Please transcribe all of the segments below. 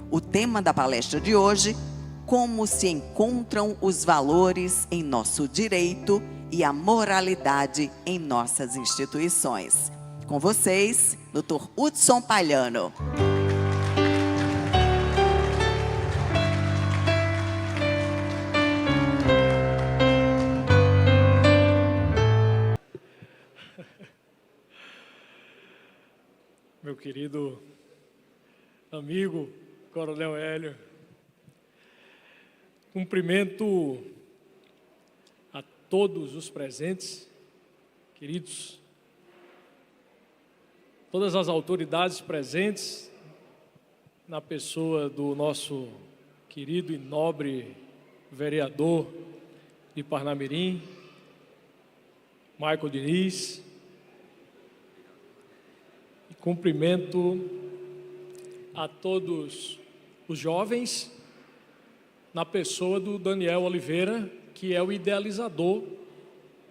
O tema da palestra de hoje: como se encontram os valores em nosso direito e a moralidade em nossas instituições. Com vocês, Dr. Hudson Palhano. Meu querido amigo Coronel Hélio, cumprimento a todos os presentes, queridos, todas as autoridades presentes, na pessoa do nosso querido e nobre vereador de Parnamirim, Michael Diniz. Cumprimento a todos os jovens, na pessoa do Daniel Oliveira, que é o idealizador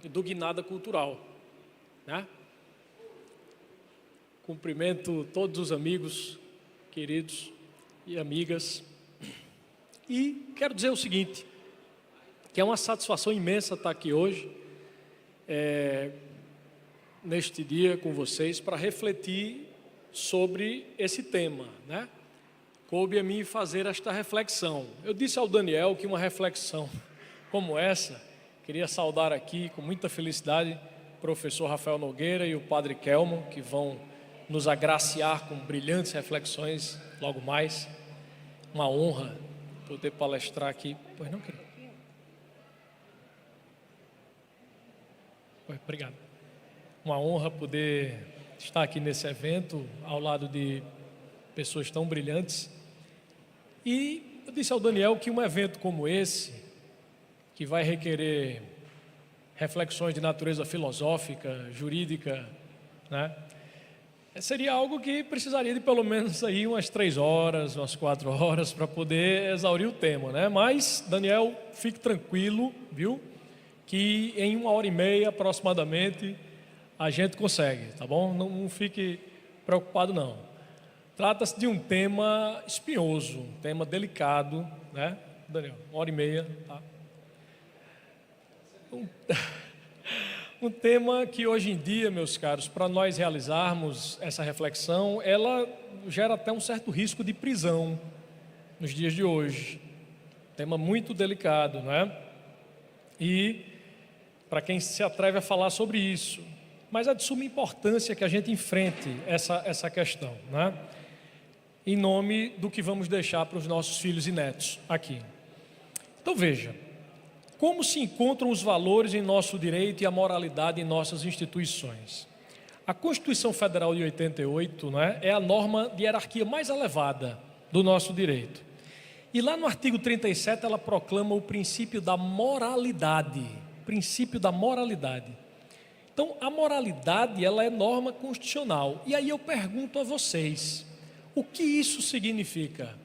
do Guinada Cultural, né? Cumprimento todos os amigos, queridos e amigas. E quero dizer o seguinte, que é uma satisfação imensa estar aqui hoje, neste dia com vocês, para refletir sobre esse tema, né? Coube a mim fazer esta reflexão. Eu disse ao Daniel que uma reflexão como essa, queria saudar aqui com muita felicidade o professor Rafael Nogueira e o padre Kelmo, que vão nos agraciar com brilhantes reflexões logo mais. Uma honra poder palestrar aqui. Pois não, querido? Pois, obrigado. Uma honra poder estar aqui nesse evento, ao lado de pessoas tão brilhantes. E eu disse ao Daniel que um evento como esse, que vai requerer reflexões de natureza filosófica, jurídica, né, seria algo que precisaria de pelo menos aí umas 3 horas, umas 4 horas, para poder exaurir o tema, né? Mas, Daniel, fique tranquilo, viu? Que em 1h30 aproximadamente a gente consegue, tá bom? Não fique preocupado, não. Trata-se de um tema espinhoso, um tema delicado, né, Daniel? 1h30, tá? Um tema que hoje em dia, meus caros, para nós realizarmos essa reflexão, ela gera até um certo risco de prisão nos dias de hoje. Tema muito delicado, né? E para quem se atreve a falar sobre isso, mas é de suma importância que a gente enfrente essa questão, né? Em nome do que vamos deixar para os nossos filhos e netos aqui. Então veja, como se encontram os valores em nosso direito e a moralidade em nossas instituições? A Constituição Federal de 88, né, é a norma de hierarquia mais elevada do nosso direito. E lá no artigo 37 ela proclama o princípio da moralidade. Princípio da moralidade. Então, a moralidade, ela é norma constitucional. E aí eu pergunto a vocês, o que isso significa?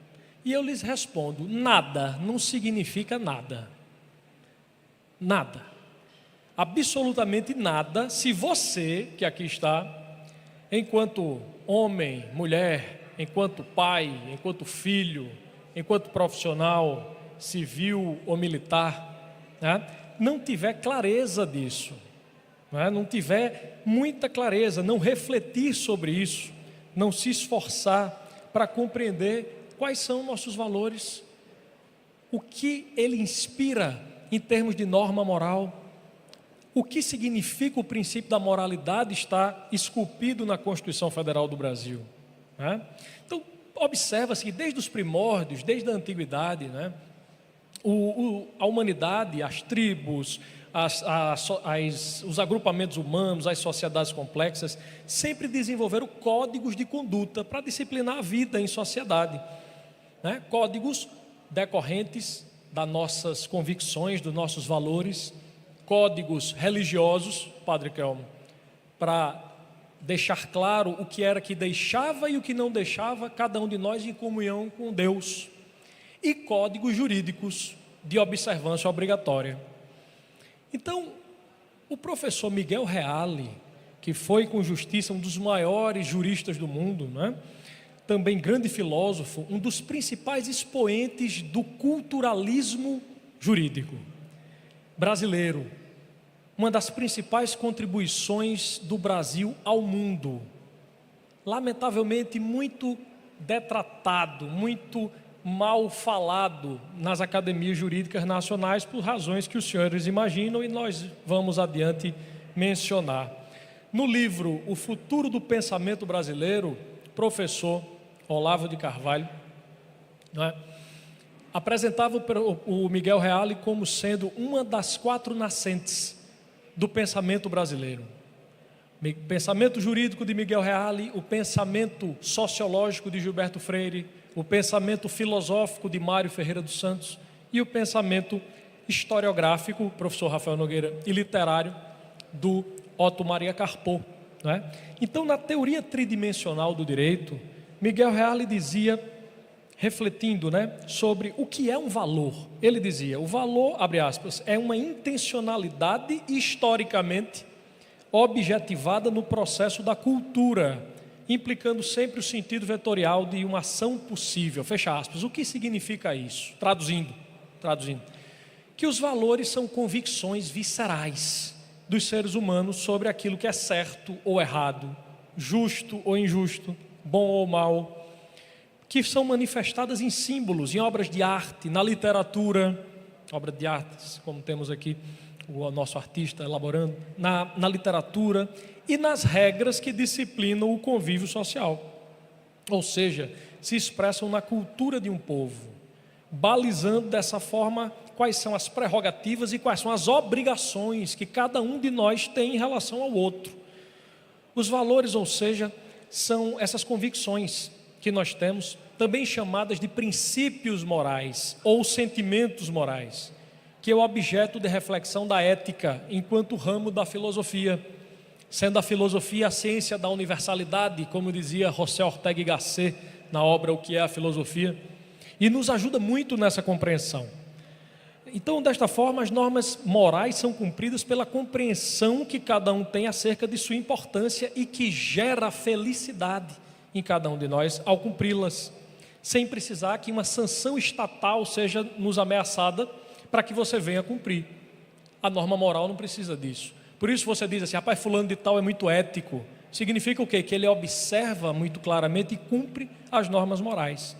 E eu lhes respondo, nada, não significa nada. Nada. Absolutamente nada, se você, que aqui está, enquanto homem, mulher, enquanto pai, enquanto filho, enquanto profissional, civil ou militar, né, não tiver clareza disso, não tiver muita clareza, não refletir sobre isso, não se esforçar para compreender quais são nossos valores, o que ele inspira em termos de norma moral, o que significa o princípio da moralidade está esculpido na Constituição Federal do Brasil, né? Então, observa-se que desde os primórdios, desde a antiguidade, né, a humanidade, as tribos, os agrupamentos humanos, as sociedades complexas, sempre desenvolveram códigos de conduta para disciplinar a vida em sociedade, né? Códigos decorrentes das nossas convicções, dos nossos valores, códigos religiosos, Padre Kelmo, para deixar claro o que era que deixava e o que não deixava cada um de nós em comunhão com Deus, e códigos jurídicos de observância obrigatória. Então, o professor Miguel Reale, que foi com justiça um dos maiores juristas do mundo, né, também grande filósofo, um dos principais expoentes do culturalismo jurídico brasileiro, uma das principais contribuições do Brasil ao mundo, lamentavelmente muito detratado, muito mal falado nas academias jurídicas nacionais por razões que os senhores imaginam e nós vamos adiante mencionar. No livro O Futuro do Pensamento Brasileiro, professor Olavo de Carvalho, apresentava o Miguel Reale como sendo uma das 4 nascentes do pensamento brasileiro. O pensamento jurídico de Miguel Reale, o pensamento sociológico de Gilberto Freire, o pensamento filosófico de Mário Ferreira dos Santos e o pensamento historiográfico, professor Rafael Nogueira, e literário do Otto Maria Carpo. Então, na teoria tridimensional do direito, Miguel Reale dizia, refletindo sobre o que é um valor. Ele dizia, o valor, abre aspas, é uma intencionalidade historicamente objetivada no processo da cultura, implicando sempre o sentido vetorial de uma ação possível, fecha aspas. O que significa isso? Traduzindo, que os valores são convicções viscerais dos seres humanos sobre aquilo que é certo ou errado, justo ou injusto, bom ou mal, que são manifestadas em símbolos, em obras de arte, na literatura, obra de artes, como temos aqui o nosso artista elaborando, na literatura e nas regras que disciplinam o convívio social. Ou seja, se expressam na cultura de um povo, balizando dessa forma quais são as prerrogativas e quais são as obrigações que cada um de nós tem em relação ao outro. Os valores, ou seja, são essas convicções que nós temos, também chamadas de princípios morais ou sentimentos morais, que é o objeto de reflexão da ética enquanto ramo da filosofia, sendo a filosofia a ciência da universalidade, como dizia José Ortega y Gasset na obra O que é a Filosofia, e nos ajuda muito nessa compreensão. Então, desta forma, as normas morais são cumpridas pela compreensão que cada um tem acerca de sua importância e que gera felicidade em cada um de nós ao cumpri-las, sem precisar que uma sanção estatal seja nos ameaçada para que você venha cumprir. A norma moral não precisa disso. Por isso você diz assim, rapaz, fulano de tal é muito ético. Significa o quê? Que ele observa muito claramente e cumpre as normas morais.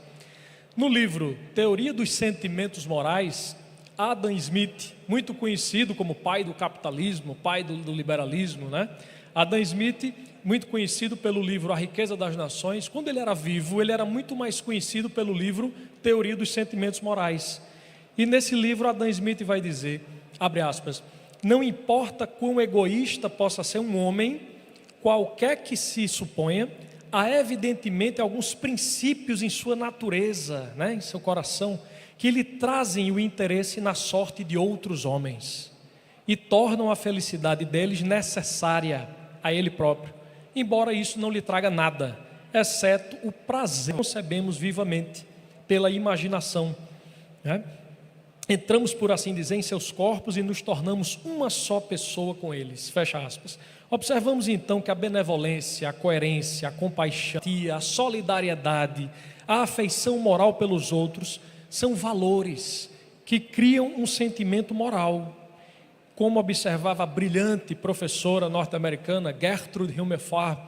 No livro Teoria dos Sentimentos Morais, Adam Smith, muito conhecido como pai do capitalismo, pai do liberalismo, Adam Smith, muito conhecido pelo livro A Riqueza das Nações. Quando ele era vivo, ele era muito mais conhecido pelo livro Teoria dos Sentimentos Morais. E nesse livro Adam Smith vai dizer, abre aspas, não importa quão egoísta possa ser um homem, qualquer que se suponha, há evidentemente alguns princípios em sua natureza, em seu coração, que lhe trazem o interesse na sorte de outros homens e tornam a felicidade deles necessária a ele próprio, embora isso não lhe traga nada, exceto o prazer que concebemos vivamente pela imaginação. Entramos, por assim dizer, em seus corpos e nos tornamos uma só pessoa com eles, fecha aspas. Observamos então que a benevolência, a coerência, a compaixão, a solidariedade, a afeição moral pelos outros são valores que criam um sentimento moral. Como observava a brilhante professora norte-americana Gertrude Himmelfarb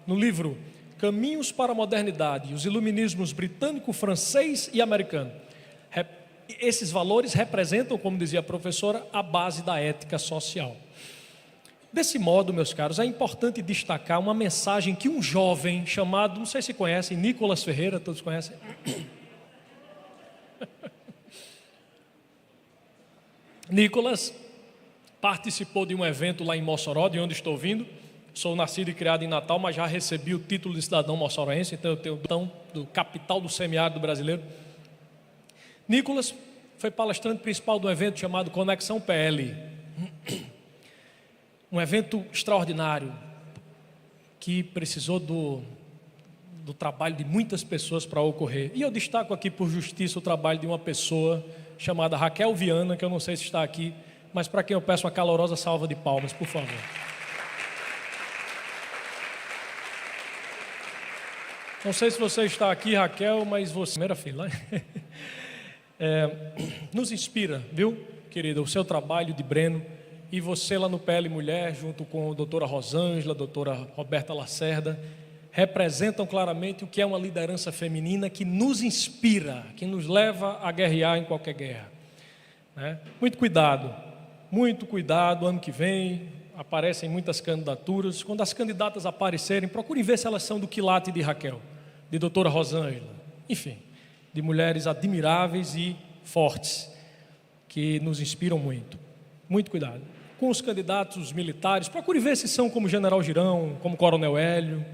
no livro Caminhos para a Modernidade, os iluminismos britânico, francês e americano. Esses valores representam, como dizia a professora, a base da ética social. Desse modo, meus caros, é importante destacar uma mensagem que um jovem chamado, não sei se conhecem, Nicolas Ferreira, todos conhecem? Nicolas participou de um evento lá em Mossoró, de onde estou vindo. Sou nascido e criado em Natal, mas já recebi o título de cidadão moçoroense, então eu tenho o dom do capital do semiárido brasileiro. Nicolas foi palestrante principal de um evento chamado Conexão PL. Um evento extraordinário, que precisou do trabalho de muitas pessoas para ocorrer. E eu destaco aqui por justiça o trabalho de uma pessoa chamada Raquel Viana, que eu não sei se está aqui, mas para quem eu peço uma calorosa salva de palmas, por favor. Não sei se você está aqui, Raquel, mas você... Primeira fila. Nos inspira, viu, querida, o seu trabalho de Breno e você lá no PL Mulher, junto com a doutora Rosângela, a doutora Roberta Lacerda, representam claramente o que é uma liderança feminina que nos inspira, que nos leva a guerrear em qualquer guerra, né? Muito cuidado, ano que vem aparecem muitas candidaturas. Quando as candidatas aparecerem, procurem ver se elas são do quilate de Raquel, de doutora Rosângela, enfim, de mulheres admiráveis e fortes, que nos inspiram muito. Muito cuidado. Com os candidatos militares, procure ver se são como General Girão, como Coronel Hélio.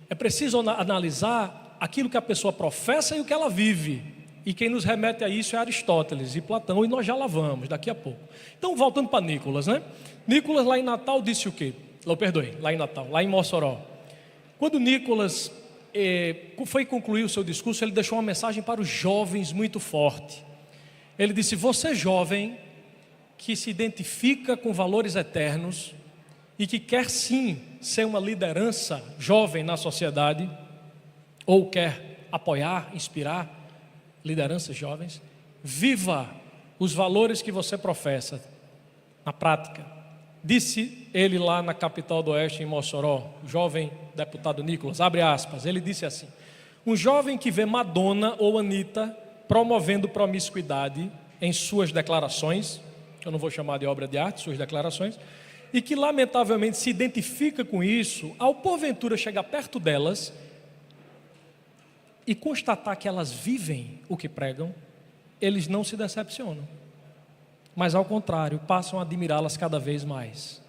É preciso analisar aquilo que a pessoa professa e o que ela vive. E quem nos remete a isso é Aristóteles e Platão, e nós já lá vamos, daqui a pouco. Então, voltando para Nicolas, né? Nicolas lá em Natal disse o quê? Lá em Natal, lá em Mossoró. Quando Nicolas foi concluir o seu discurso, ele deixou uma mensagem para os jovens muito forte. Ele disse: você jovem que se identifica com valores eternos e que quer sim ser uma liderança jovem na sociedade, ou quer apoiar, inspirar lideranças jovens, viva os valores que você professa na prática. Disse ele lá na capital do Oeste, em Mossoró, o jovem deputado Nicolas, abre aspas, ele disse assim: um jovem que vê Madonna ou Anitta promovendo promiscuidade em suas declarações, eu não vou chamar de obra de arte, suas declarações, e que lamentavelmente se identifica com isso, ao porventura chegar perto delas e constatar que elas vivem o que pregam, eles não se decepcionam, mas ao contrário, passam a admirá-las cada vez mais.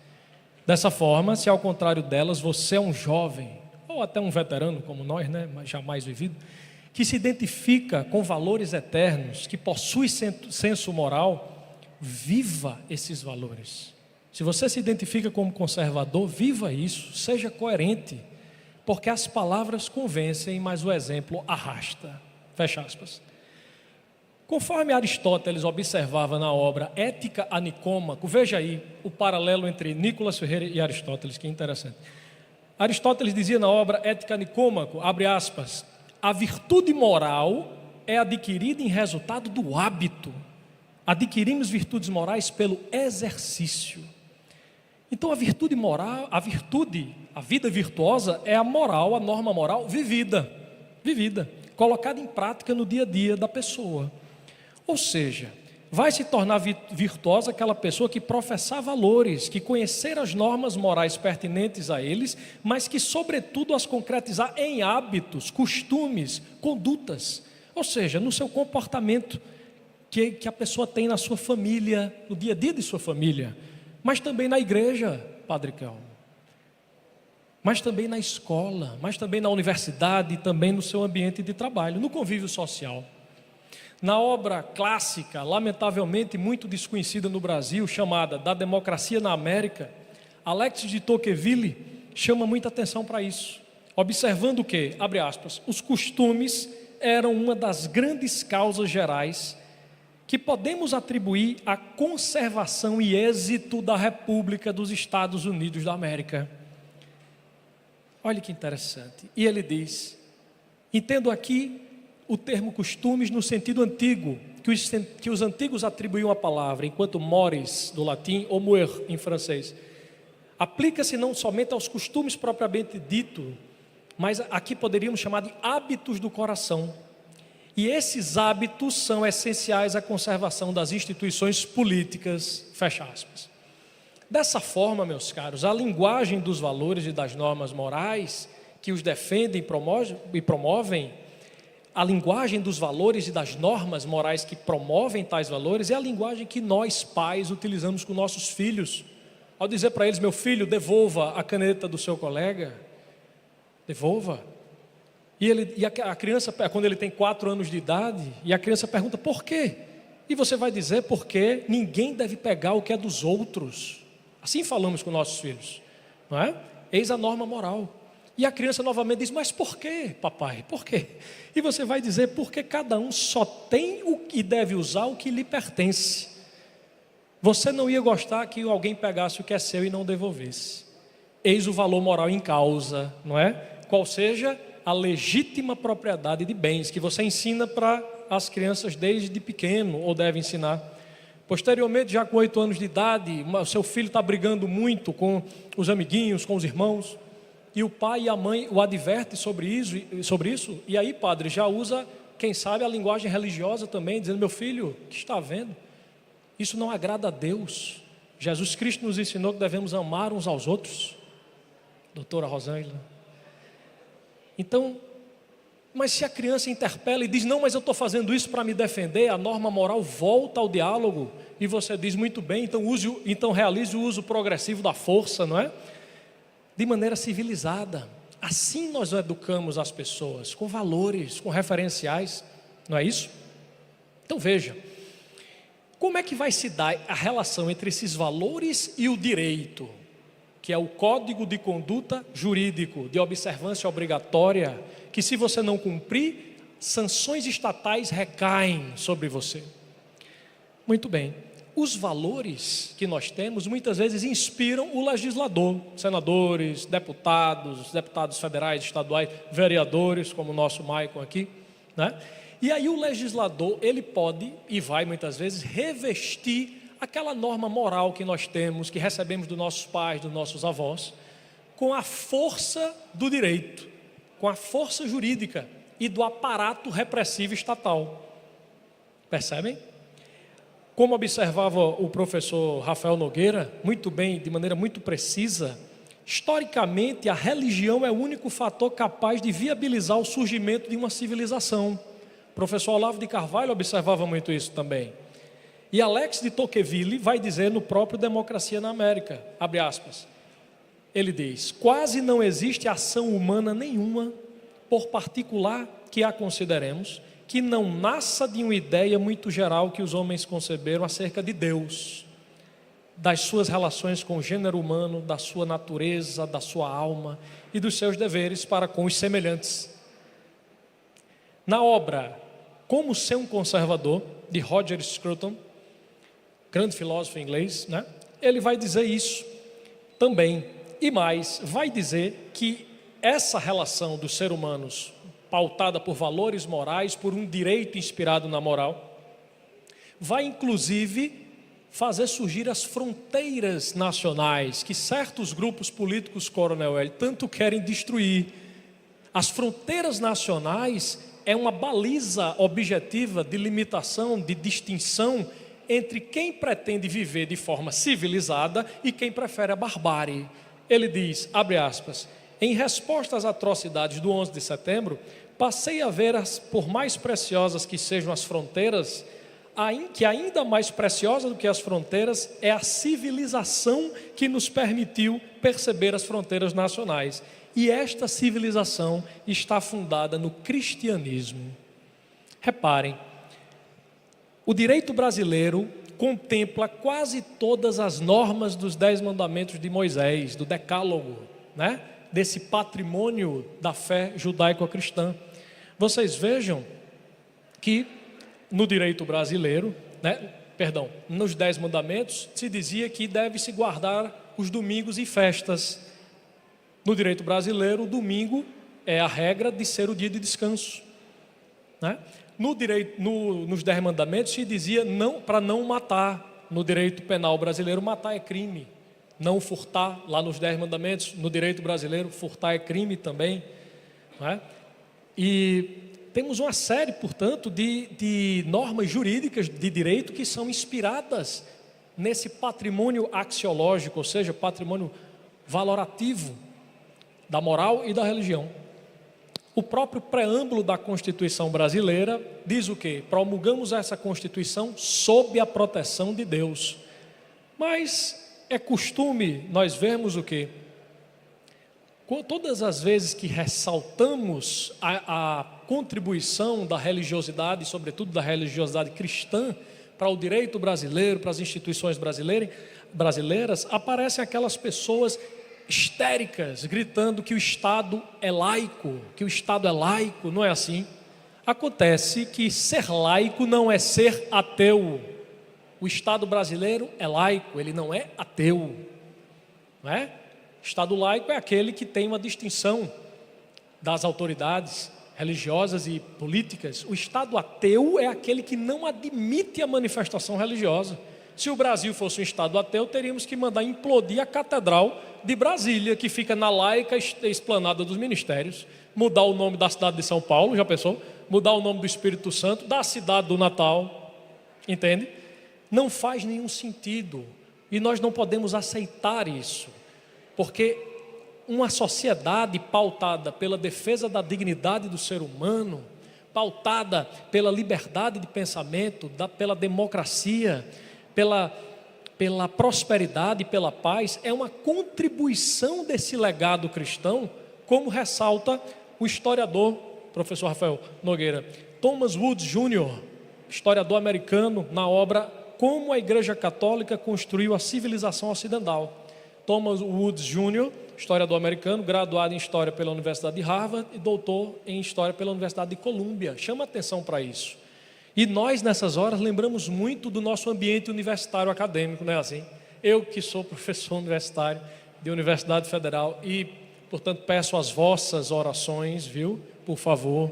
Dessa forma, se ao contrário delas você é um jovem, ou até um veterano como nós, né, mas jamais vivido, que se identifica com valores eternos, que possui senso moral, viva esses valores. Se você se identifica como conservador, viva isso, seja coerente, porque as palavras convencem, mas o exemplo arrasta. Fecha aspas. Conforme Aristóteles observava na obra Ética a Nicômaco, veja aí o paralelo entre Nicolas Ferreira e Aristóteles, que interessante. Aristóteles dizia na obra Ética a Nicômaco, abre aspas, a virtude moral é adquirida em resultado do hábito. Adquirimos virtudes morais pelo exercício. Então a virtude moral, a vida virtuosa é a moral, a norma moral vivida, colocada em prática no dia a dia da pessoa. Ou seja, vai se tornar virtuosa aquela pessoa que professar valores, que conhecer as normas morais pertinentes a eles, mas que sobretudo as concretizar em hábitos, costumes, condutas, ou seja, no seu comportamento que a pessoa tem na sua família, no dia a dia de sua família, mas também na igreja, Padre Calmo, mas também na escola, mas também na universidade, e também no seu ambiente de trabalho, no convívio social. Na obra clássica, lamentavelmente muito desconhecida no Brasil, chamada Da Democracia na América, Alexis de Tocqueville chama muita atenção para isso, observando que, abre aspas, os costumes eram uma das grandes causas gerais que podemos atribuir à conservação e êxito da República dos Estados Unidos da América. Olha que interessante. E ele diz, entendo aqui o termo costumes no sentido antigo, que os antigos atribuíam à palavra, enquanto mores, do latim, ou moer, em francês. Aplica-se não somente aos costumes propriamente dito, mas aqui poderíamos chamar de hábitos do coração. E esses hábitos são essenciais à conservação das instituições políticas, fecha aspas. Dessa forma, meus caros, a linguagem dos valores e das normas morais que os defendem e promovem, a linguagem dos valores e das normas morais que promovem tais valores é a linguagem que nós, pais, utilizamos com nossos filhos. Ao dizer para eles, meu filho, devolva a caneta do seu colega, devolva. E a criança, quando ele tem 4 anos de idade, e a criança pergunta, por quê? E você vai dizer, porque ninguém deve pegar o que é dos outros. Assim falamos com nossos filhos, não é? Eis a norma moral. E a criança novamente diz, mas por quê, papai? Por quê? E você vai dizer, porque cada um só tem e deve usar o que lhe pertence. Você não ia gostar que alguém pegasse o que é seu e não devolvesse. Eis o valor moral em causa, não é? Qual seja a legítima propriedade de bens, que você ensina para as crianças desde pequeno, ou deve ensinar. Posteriormente, já com 8 anos de idade, o seu filho está brigando muito com os amiguinhos, com os irmãos, e o pai e a mãe o advertem sobre isso, e aí, padre, já usa, quem sabe, a linguagem religiosa também, dizendo: meu filho, o que está vendo? Isso não agrada a Deus. Jesus Cristo nos ensinou que devemos amar uns aos outros. Doutora Rosângela. Então, mas se a criança interpela e diz: não, mas eu estou fazendo isso para me defender, a norma moral volta ao diálogo, e você diz: muito bem, então realize o uso progressivo da força, não é? De maneira civilizada. Assim nós educamos as pessoas, com valores, com referenciais, não é isso? Então veja, como é que vai se dar a relação entre esses valores e o direito, que é o código de conduta jurídico, de observância obrigatória, que se você não cumprir, sanções estatais recaem sobre você. Muito bem, os valores que nós temos muitas vezes inspiram o legislador, senadores, deputados federais, estaduais, vereadores, como o nosso Maicon aqui, né? E aí o legislador, ele pode e vai muitas vezes revestir aquela norma moral que nós temos, que recebemos dos nossos pais, dos nossos avós, com a força do direito, com a força jurídica e do aparato repressivo estatal. Percebem? Como observava o professor Rafael Nogueira, muito bem, de maneira muito precisa, historicamente a religião é o único fator capaz de viabilizar o surgimento de uma civilização. O professor Olavo de Carvalho observava muito isso também. E Alex de Tocqueville vai dizer no próprio Democracia na América, abre aspas, ele diz: quase não existe ação humana nenhuma, por particular que a consideremos, que não nasça de uma ideia muito geral que os homens conceberam acerca de Deus, das suas relações com o gênero humano, da sua natureza, da sua alma e dos seus deveres para com os semelhantes. Na obra Como Ser um Conservador, de Roger Scruton, grande filósofo inglês, né? Ele vai dizer isso também, e mais, vai dizer que essa relação dos seres humanos, pautada por valores morais, por um direito inspirado na moral, vai inclusive fazer surgir as fronteiras nacionais, que certos grupos políticos, Coronel Hélio, tanto querem destruir. As fronteiras nacionais é uma baliza objetiva de limitação, de distinção entre quem pretende viver de forma civilizada e quem prefere a barbárie. Ele diz, abre aspas, em resposta às atrocidades do 11 de setembro, passei a ver, por mais preciosas que sejam as fronteiras, que ainda mais preciosa do que as fronteiras é a civilização que nos permitiu perceber as fronteiras nacionais. E esta civilização está fundada no cristianismo. Reparem, o direito brasileiro contempla quase todas as normas dos 10 mandamentos de Moisés, do Decálogo, né? Desse patrimônio da fé judaico-cristã. Vocês vejam que no direito brasileiro, nos 10 mandamentos, se dizia que deve-se guardar os domingos e festas. No direito brasileiro, o domingo é a regra de ser o dia de descanso, né? Nos 10 mandamentos se dizia para não matar. No direito penal brasileiro, matar é crime. Não furtar, lá nos 10 mandamentos, no direito brasileiro, furtar é crime também, não é? E temos uma série, portanto, de normas jurídicas de direito que são inspiradas nesse patrimônio axiológico, ou seja, patrimônio valorativo da moral e da religião. O próprio preâmbulo da Constituição brasileira diz o quê? Promulgamos essa Constituição sob a proteção de Deus. Mas é costume nós vermos o quê? Todas as vezes que ressaltamos a contribuição da religiosidade, sobretudo da religiosidade cristã, para o direito brasileiro, para as instituições brasileiras, aparecem aquelas pessoas histéricas, gritando que o Estado é laico, não é assim? Acontece que ser laico não é ser ateu. O Estado brasileiro é laico, ele não é ateu, não é? Estado laico é aquele que tem uma distinção das autoridades religiosas e políticas, o Estado ateu é aquele que não admite a manifestação religiosa. Se o Brasil fosse um Estado ateu, teríamos que mandar implodir a Catedral de Brasília, que fica na laica esplanada dos ministérios, mudar o nome da cidade de São Paulo, já pensou? Mudar o nome do Espírito Santo, da cidade do Natal, entende? Não faz nenhum sentido, e nós não podemos aceitar isso, porque uma sociedade pautada pela defesa da dignidade do ser humano, pautada pela liberdade de pensamento, pela democracia, pela prosperidade e pela paz, é uma contribuição desse legado cristão, como ressalta o historiador, professor Rafael Nogueira, Thomas Woods Jr., historiador americano, na obra Como a Igreja Católica Construiu a Civilização Ocidental. Thomas Woods Jr., historiador americano, graduado em História pela Universidade de Harvard e doutor em História pela Universidade de Colômbia. Chama atenção para isso. E nós, nessas horas, lembramos muito do nosso ambiente universitário acadêmico, não é assim? Eu que sou professor universitário de Universidade Federal e, portanto, peço as vossas orações, viu? Por favor,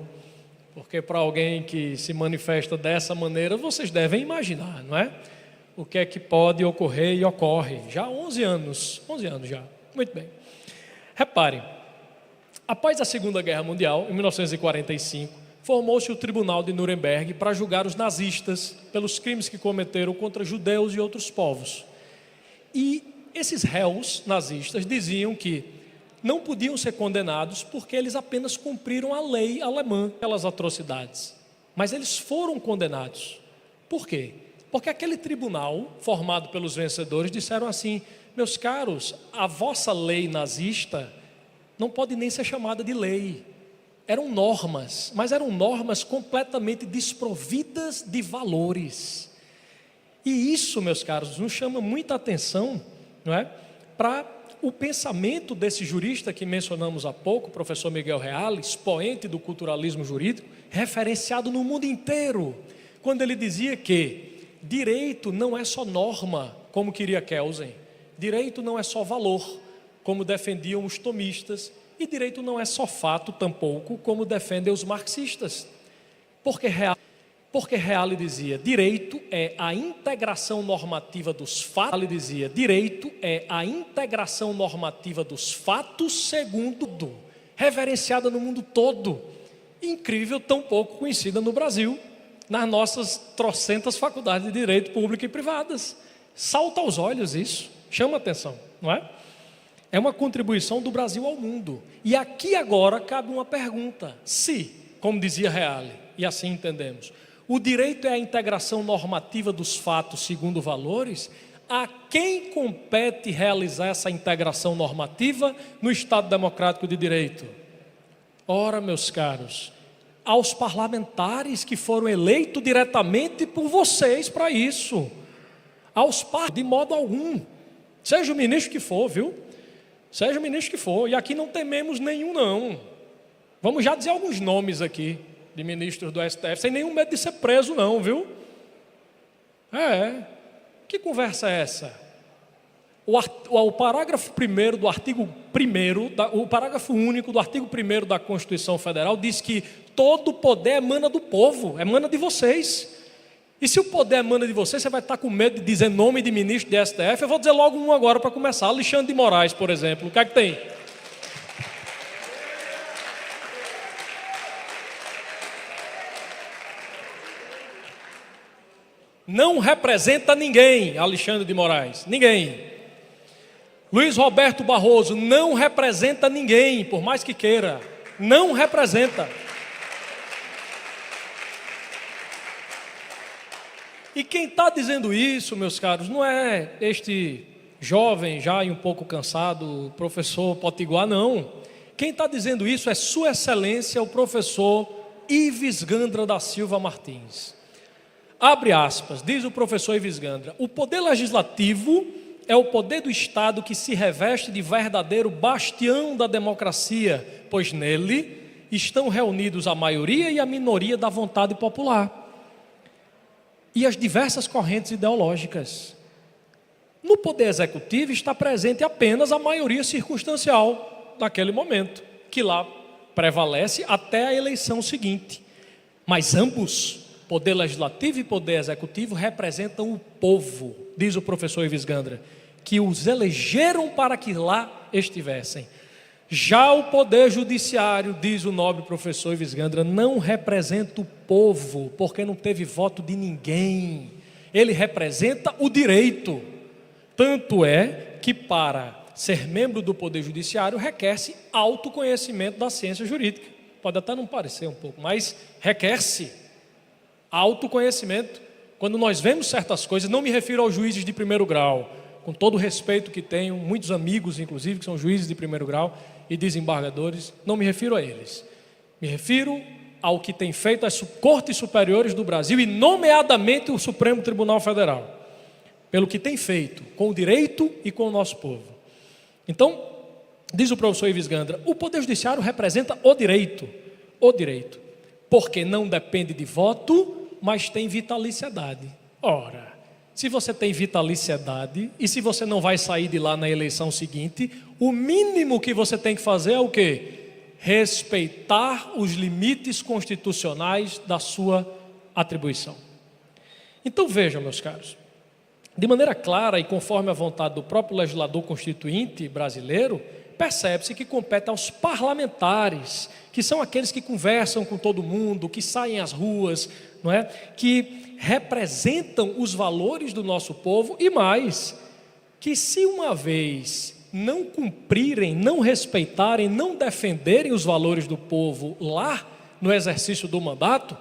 porque para alguém que se manifesta dessa maneira, vocês devem imaginar, não é? O que é que pode ocorrer e ocorre. Já há 11 anos já. Muito bem. Reparem, após a Segunda Guerra Mundial, em 1945, formou-se o Tribunal de Nuremberg para julgar os nazistas pelos crimes que cometeram contra judeus e outros povos. E esses réus nazistas diziam que não podiam ser condenados porque eles apenas cumpriram a lei alemã, aquelas atrocidades. Mas eles foram condenados. Por quê? Porque aquele tribunal, formado pelos vencedores, disseram assim: meus caros, a vossa lei nazista não pode nem ser chamada de lei. Eram normas, mas eram normas completamente desprovidas de valores. E isso, meus caros, nos chama muita atenção, não é? Para o pensamento desse jurista que mencionamos há pouco, o professor Miguel Reale, expoente do culturalismo jurídico, referenciado no mundo inteiro, quando ele dizia que direito não é só norma, como queria Kelsen, direito não é só valor, como defendiam os tomistas, e direito não é só fato, tampouco, como defendem os marxistas. Porque Reale dizia, direito é a integração normativa dos fatos. Reale dizia, direito é a integração normativa dos fatos segundo, reverenciada no mundo todo. Incrível, tão pouco conhecida no Brasil, nas nossas trocentas faculdades de direito público e privadas. Salta aos olhos isso, chama atenção, não é? É uma contribuição do Brasil ao mundo. E aqui agora cabe uma pergunta. Se, como dizia Reale, e assim entendemos, o direito é a integração normativa dos fatos segundo valores, a quem compete realizar essa integração normativa no Estado Democrático de Direito? Ora, meus caros, aos parlamentares que foram eleitos diretamente por vocês para isso. De modo algum. Seja o ministro que for, viu? Seja o ministro que for, e aqui não tememos nenhum não. Vamos já dizer alguns nomes aqui de ministros do STF, sem nenhum medo de ser preso não, viu? Que conversa é essa? O parágrafo 1º do artigo 1º, o parágrafo único do artigo 1º da Constituição Federal diz que todo poder emana do povo, emana de vocês. E se o poder emana de você, você vai estar com medo de dizer nome de ministro de STF? Eu vou dizer logo um agora para começar. Alexandre de Moraes, por exemplo. O que é que tem? Não representa ninguém, Alexandre de Moraes. Ninguém. Luiz Roberto Barroso não representa ninguém, por mais que queira. Não representa. E quem está dizendo isso, meus caros, não é este jovem, já um pouco cansado, professor Potiguar, não. Quem está dizendo isso é Sua Excelência, o professor Ives Gandra da Silva Martins. Abre aspas, diz o professor Ives Gandra, o poder legislativo é o poder do Estado que se reveste de verdadeiro bastião da democracia, pois nele estão reunidos a maioria e a minoria da vontade popular e as diversas correntes ideológicas. No poder executivo está presente apenas a maioria circunstancial daquele momento, que lá prevalece até a eleição seguinte. Mas ambos, poder legislativo e poder executivo, representam o povo, diz o professor Ives Gandra, que os elegeram para que lá estivessem. Já o poder judiciário, diz o nobre professor Ives Gandra, não representa o povo, porque não teve voto de ninguém. Ele representa o direito. Tanto é que para ser membro do poder judiciário requer-se autoconhecimento da ciência jurídica. Pode até não parecer um pouco, mas requer-se autoconhecimento. Quando nós vemos certas coisas, não me refiro aos juízes de primeiro grau, com todo o respeito que tenho, muitos amigos inclusive que são juízes de primeiro grau e desembargadores, não me refiro a eles. Me refiro ao que tem feito as cortes superiores do Brasil e nomeadamente o Supremo Tribunal Federal, pelo que tem feito com o direito e com o nosso povo. Então, diz o professor Ives Gandra, o poder judiciário representa o direito, porque não depende de voto, mas tem vitaliciedade. Ora, se você tem vitaliciedade e se você não vai sair de lá na eleição seguinte, o mínimo que você tem que fazer é o quê? Respeitar os limites constitucionais da sua atribuição. Então vejam, meus caros, de maneira clara e conforme a vontade do próprio legislador constituinte brasileiro, percebe-se que compete aos parlamentares, que são aqueles que conversam com todo mundo, que saem às ruas, não é? Que representam os valores do nosso povo e mais, que se uma vez não cumprirem, não respeitarem, não defenderem os valores do povo lá no exercício do mandato,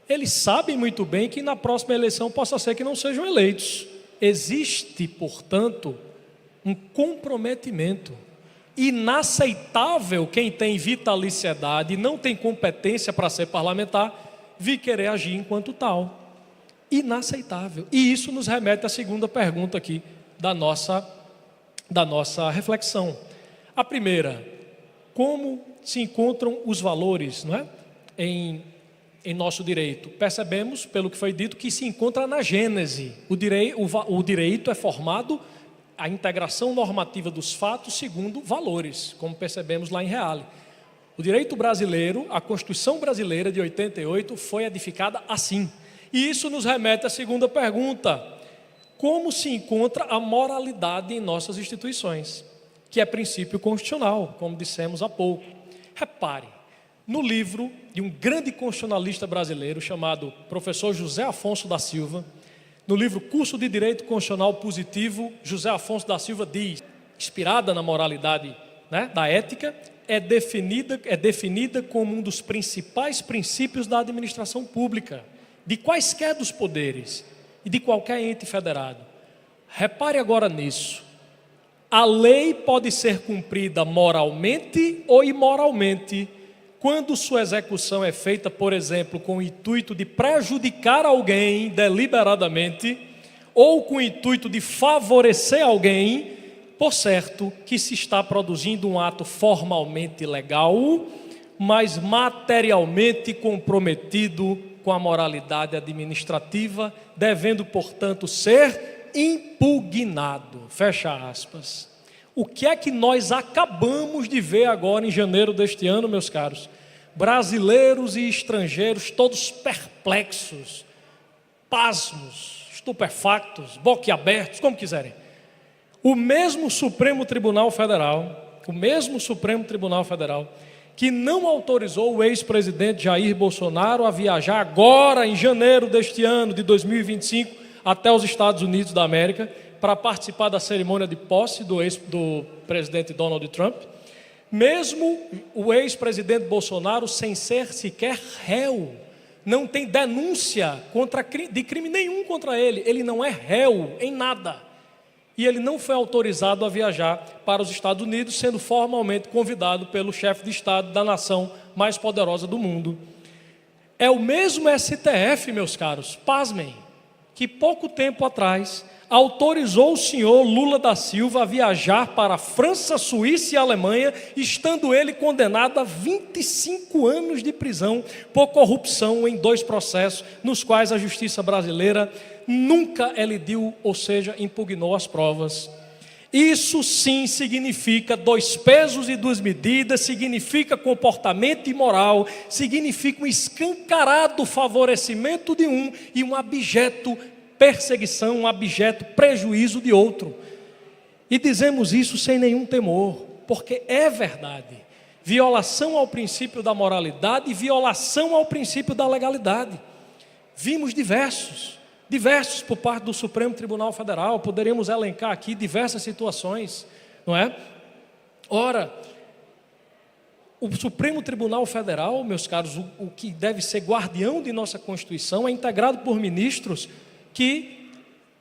eles sabem muito bem que na próxima eleição possa ser que não sejam eleitos. Existe, portanto, um comprometimento inaceitável. Quem tem vitaliciedade e não tem competência para ser parlamentar, vir querer agir enquanto tal. Inaceitável. E isso nos remete à segunda pergunta aqui da nossa reflexão. A primeira, como se encontram os valores, não é? em nosso direito? Percebemos, pelo que foi dito, que se encontra na Gênese. O direito é formado, a integração normativa dos fatos segundo valores, como percebemos lá em Reale. O direito brasileiro, a Constituição brasileira de 88 foi edificada assim. E isso nos remete à segunda pergunta: como se encontra a moralidade em nossas instituições? Que é princípio constitucional, como dissemos há pouco. Repare, no livro de um grande constitucionalista brasileiro chamado professor José Afonso da Silva, no livro Curso de Direito Constitucional Positivo, José Afonso da Silva diz, inspirada na moralidade, né, da ética, é definida como um dos principais princípios da administração pública, de quaisquer dos poderes e de qualquer ente federado. Repare agora nisso. A lei pode ser cumprida moralmente ou imoralmente, quando sua execução é feita, por exemplo, com o intuito de prejudicar alguém deliberadamente, ou com o intuito de favorecer alguém, por certo que se está produzindo um ato formalmente legal, mas materialmente comprometido com a moralidade administrativa, devendo, portanto, ser impugnado. Fecha aspas. O que é que nós acabamos de ver agora em janeiro deste ano, meus caros? Brasileiros e estrangeiros todos perplexos, pasmos, estupefactos, boquiabertos, como quiserem. O mesmo Supremo Tribunal Federal, que não autorizou o ex-presidente Jair Bolsonaro a viajar agora em janeiro deste ano de 2025 até os Estados Unidos da América para participar da cerimônia de posse do presidente Donald Trump, mesmo o ex-presidente Bolsonaro sem ser sequer réu, não tem denúncia de crime nenhum contra ele, ele não é réu em nada. E ele não foi autorizado a viajar para os Estados Unidos, sendo formalmente convidado pelo chefe de Estado da nação mais poderosa do mundo. É o mesmo STF, meus caros, pasmem, que pouco tempo atrás autorizou o senhor Lula da Silva a viajar para a França, Suíça e Alemanha, estando ele condenado a 25 anos de prisão por corrupção em 2 processos, nos quais a justiça brasileira nunca elidiu, ou seja, impugnou as provas. Isso sim significa 2 pesos e 2 medidas, significa comportamento imoral, significa um escancarado favorecimento de um e um abjeto perseguição, um abjeto prejuízo de outro. E dizemos isso sem nenhum temor, porque é verdade. Violação ao princípio da moralidade e violação ao princípio da legalidade. Vimos diversos por parte do Supremo Tribunal Federal, poderíamos elencar aqui diversas situações, não é? Ora, o Supremo Tribunal Federal, meus caros, o que deve ser guardião de nossa Constituição, é integrado por ministros que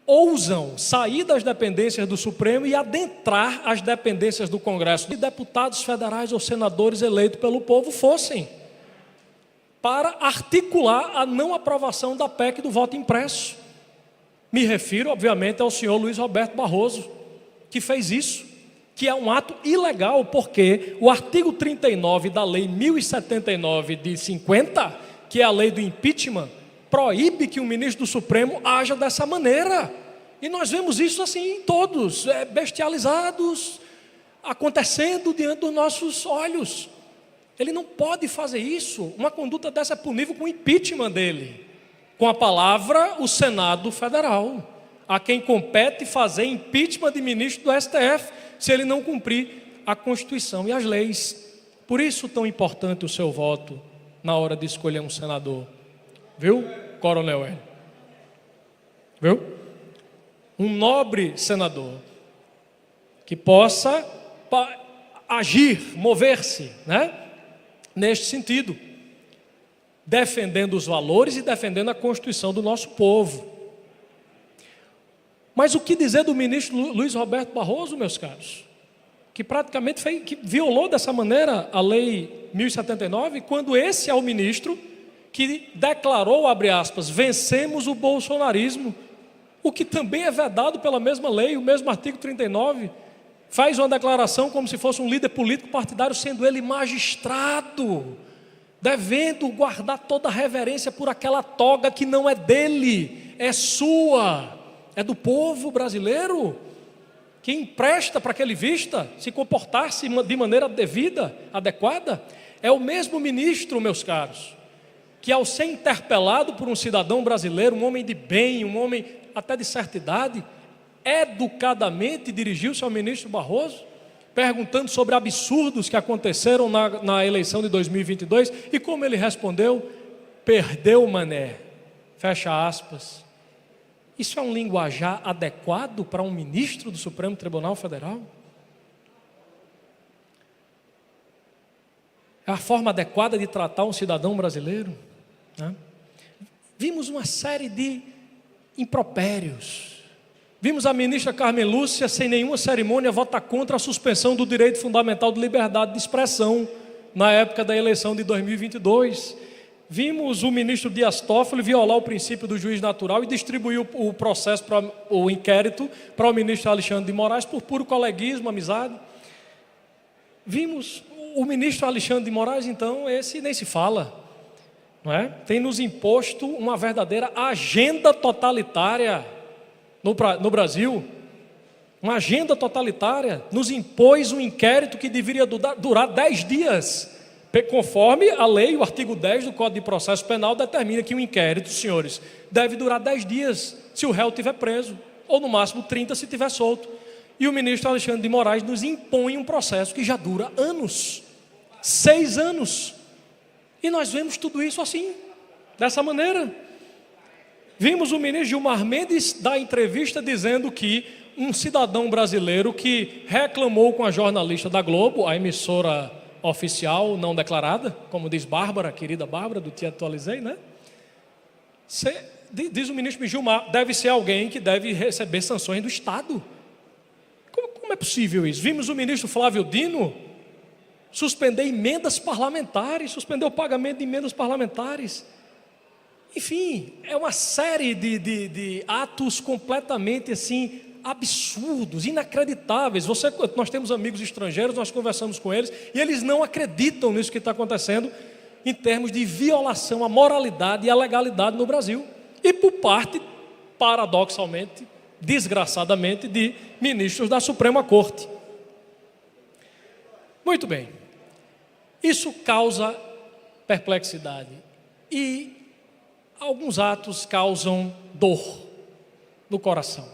ousam sair das dependências do Supremo e adentrar as dependências do Congresso, de deputados federais ou senadores eleitos pelo povo fossem, para articular a não aprovação da PEC do voto impresso. Me refiro, obviamente, ao senhor Luiz Roberto Barroso, que fez isso, que é um ato ilegal, porque o artigo 39 da Lei 1079 de 50, que é a lei do impeachment, proíbe que o ministro do Supremo haja dessa maneira. E nós vemos isso assim, todos, bestializados, acontecendo diante dos nossos olhos. Ele não pode fazer isso. Uma conduta dessa é punível com o impeachment dele. Com a palavra, o Senado Federal, a quem compete fazer impeachment de ministro do STF, se ele não cumprir a Constituição e as leis. Por isso tão importante o seu voto na hora de escolher um senador. Viu, Coronel Hélio? Viu? Um nobre senador que possa agir, mover-se, né? Neste sentido, defendendo os valores e defendendo a Constituição do nosso povo. Mas o que dizer do ministro Luiz Roberto Barroso, meus caros? Que praticamente que violou dessa maneira a Lei 1079, quando esse é o ministro que declarou, abre aspas, vencemos o bolsonarismo, o que também é vedado pela mesma lei, o mesmo artigo 39, faz uma declaração como se fosse um líder político partidário, sendo ele magistrado, devendo guardar toda a reverência por aquela toga que não é dele, é sua, é do povo brasileiro, que empresta para que ele vista, se comportar-se de maneira devida, adequada. É o mesmo ministro, meus caros, que ao ser interpelado por um cidadão brasileiro, um homem de bem, um homem até de certa idade, educadamente dirigiu-se ao ministro Barroso, perguntando sobre absurdos que aconteceram na eleição de 2022, e como ele respondeu, perdeu mané, fecha aspas. Isso é um linguajar adequado para um ministro do Supremo Tribunal Federal? É a forma adequada de tratar um cidadão brasileiro, né? Vimos uma série de impropérios. Vimos a ministra Carmen Lúcia, sem nenhuma cerimônia, votar contra a suspensão do direito fundamental de liberdade de expressão na época da eleição de 2022. Vimos o ministro Dias Toffoli violar o princípio do juiz natural e distribuir o processo, o inquérito, para o ministro Alexandre de Moraes por puro coleguismo, amizade. Vimos o ministro Alexandre de Moraes, então, esse nem se fala, não é? Tem nos imposto uma verdadeira agenda totalitária no Brasil, uma agenda totalitária, nos impôs um inquérito que deveria durar 10 dias, conforme a lei, o artigo 10 do Código de Processo Penal determina que o inquérito, senhores, deve durar 10 dias, se o réu estiver preso, ou no máximo 30 se estiver solto. E o ministro Alexandre de Moraes nos impõe um processo que já dura anos, 6 anos, e nós vemos tudo isso assim, dessa maneira. Vimos o ministro Gilmar Mendes dar entrevista dizendo que um cidadão brasileiro que reclamou com a jornalista da Globo, a emissora oficial não declarada, como diz Bárbara, querida Bárbara, do Te Atualizei, né? Diz o ministro Gilmar, deve ser alguém que deve receber sanções do Estado. Como é possível isso? Vimos o ministro Flávio Dino suspender emendas parlamentares, suspender o pagamento de emendas parlamentares. Enfim, é uma série de atos completamente assim, absurdos, inacreditáveis. Nós temos amigos estrangeiros, nós conversamos com eles, e eles não acreditam nisso que está acontecendo, em termos de violação à moralidade e à legalidade no Brasil. E por parte, paradoxalmente, desgraçadamente, de ministros da Suprema Corte. Muito bem. Isso causa perplexidade e alguns atos causam dor no coração.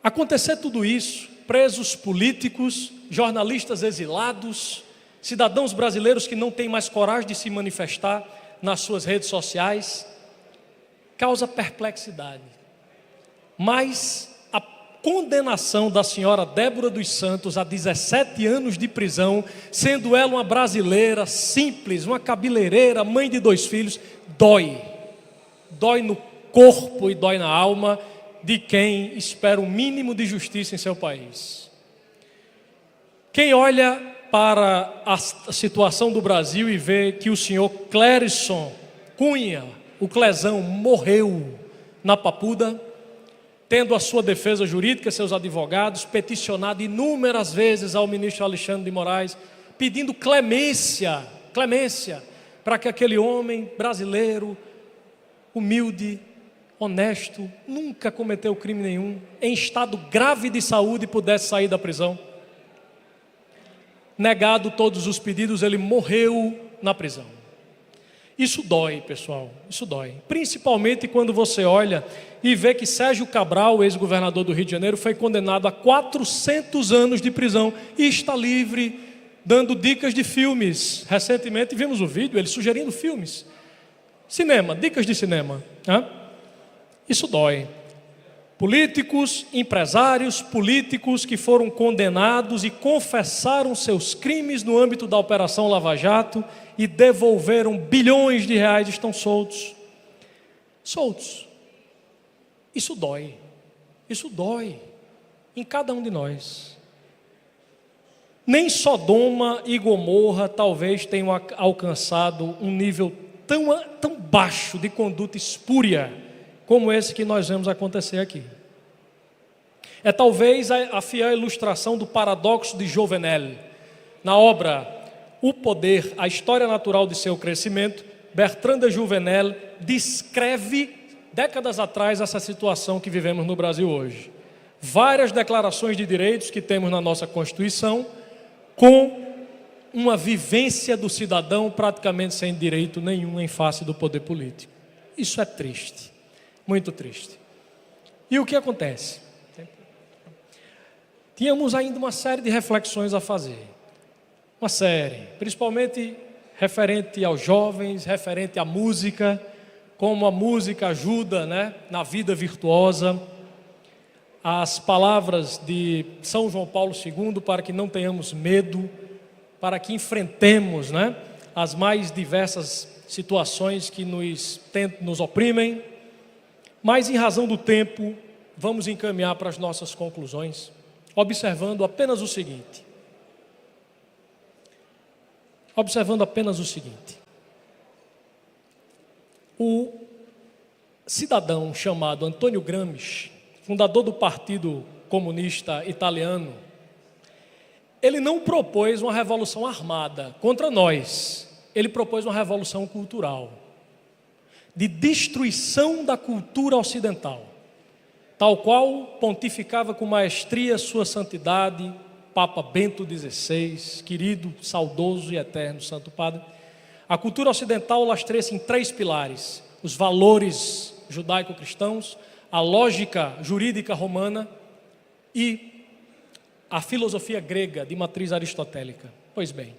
Acontecer tudo isso, presos políticos, jornalistas exilados, cidadãos brasileiros que não têm mais coragem de se manifestar nas suas redes sociais, causa perplexidade. Mas a condenação da senhora Débora dos Santos a 17 anos de prisão, sendo ela uma brasileira simples, uma cabeleireira, mãe de 2 filhos, dói. Dói no corpo e dói na alma de quem espera o mínimo de justiça em seu país. Quem olha para a situação do Brasil e vê que o senhor Clérison Cunha, o Clezão, morreu na Papuda, tendo a sua defesa jurídica, seus advogados, peticionado inúmeras vezes ao ministro Alexandre de Moraes, pedindo clemência para que aquele homem brasileiro, humilde, honesto, nunca cometeu crime nenhum, em estado grave de saúde, pudesse sair da prisão. Negado todos os pedidos, ele morreu na prisão. Isso dói, pessoal, isso dói. Principalmente quando você olha e vê que Sérgio Cabral, ex-governador do Rio de Janeiro, foi condenado a 400 anos de prisão e está livre, dando dicas de filmes. Recentemente vimos o vídeo, ele sugerindo filmes. Cinema, dicas de cinema. Isso dói. Políticos, empresários, políticos que foram condenados e confessaram seus crimes no âmbito da Operação Lava Jato e devolveram bilhões de reais, estão soltos. Soltos. Isso dói em cada um de nós. Nem Sodoma e Gomorra talvez tenham alcançado um nível tão baixo de conduta espúria como esse que nós vemos acontecer aqui. É talvez a fiel ilustração do paradoxo de Jouvenel. Na obra O Poder, a História Natural de Seu Crescimento, Bertrand de Jouvenel descreve, décadas atrás, essa situação que vivemos no Brasil hoje. Várias declarações de direitos que temos na nossa Constituição, com uma vivência do cidadão praticamente sem direito nenhum em face do poder político. Isso é triste. Muito triste. E o que acontece? Tínhamos ainda uma série de reflexões a fazer. Uma série, principalmente referente aos jovens, referente à música, como a música ajuda, na vida virtuosa. As palavras de São João Paulo II para que não tenhamos medo, para que enfrentemos, as mais diversas situações que nos oprimem. Mas, em razão do tempo, vamos encaminhar para as nossas conclusões, observando apenas o seguinte. O cidadão chamado Antônio Gramsci, fundador do Partido Comunista Italiano, ele não propôs uma revolução armada contra nós, ele propôs uma revolução cultural, de destruição da cultura ocidental, tal qual pontificava com maestria sua santidade, Papa Bento XVI, querido, saudoso e eterno Santo Padre. A cultura ocidental lastreia-se em 3 pilares: os valores judaico-cristãos, a lógica jurídica romana e a filosofia grega de matriz aristotélica. Pois bem,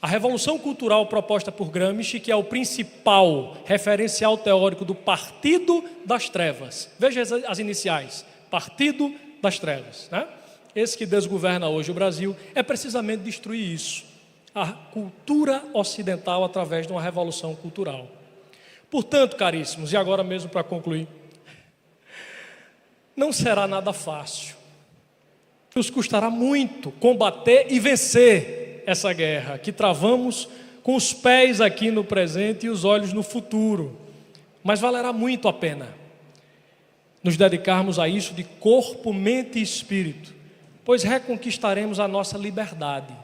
a revolução cultural proposta por Gramsci, que é o principal referencial teórico do Partido das Trevas. Veja as iniciais, Partido das Trevas, Esse que desgoverna hoje o Brasil, é precisamente destruir isso, a cultura ocidental através de uma revolução cultural. Portanto, caríssimos, e agora mesmo para concluir, não será nada fácil. Nos custará muito combater e vencer essa guerra que travamos com os pés aqui no presente e os olhos no futuro. Mas valerá muito a pena nos dedicarmos a isso de corpo, mente e espírito, pois reconquistaremos a nossa liberdade,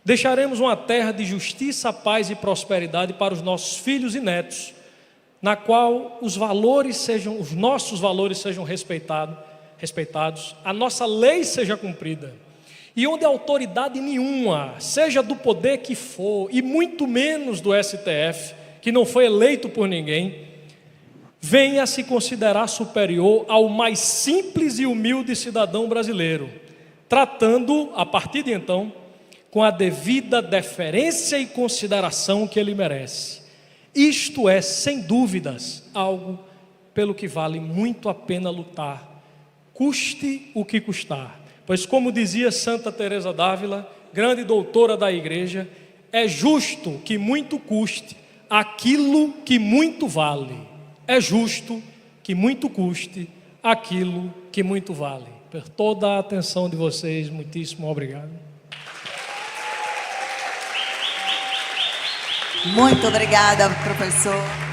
Deixaremos uma terra de justiça, paz e prosperidade para os nossos filhos e netos, na qual os nossos valores sejam respeitados, a nossa lei seja cumprida, e onde autoridade nenhuma, seja do poder que for, e muito menos do STF, que não foi eleito por ninguém, venha a se considerar superior ao mais simples e humilde cidadão brasileiro, tratando, a partir de então, com a devida deferência e consideração que ele merece. Isto é, sem dúvidas, algo pelo que vale muito a pena lutar, custe o que custar. Pois, como dizia Santa Teresa d'Ávila, grande doutora da igreja, é justo que muito custe aquilo que muito vale. É justo que muito custe aquilo que muito vale. Por toda a atenção de vocês, muitíssimo obrigado. Muito obrigada, professor.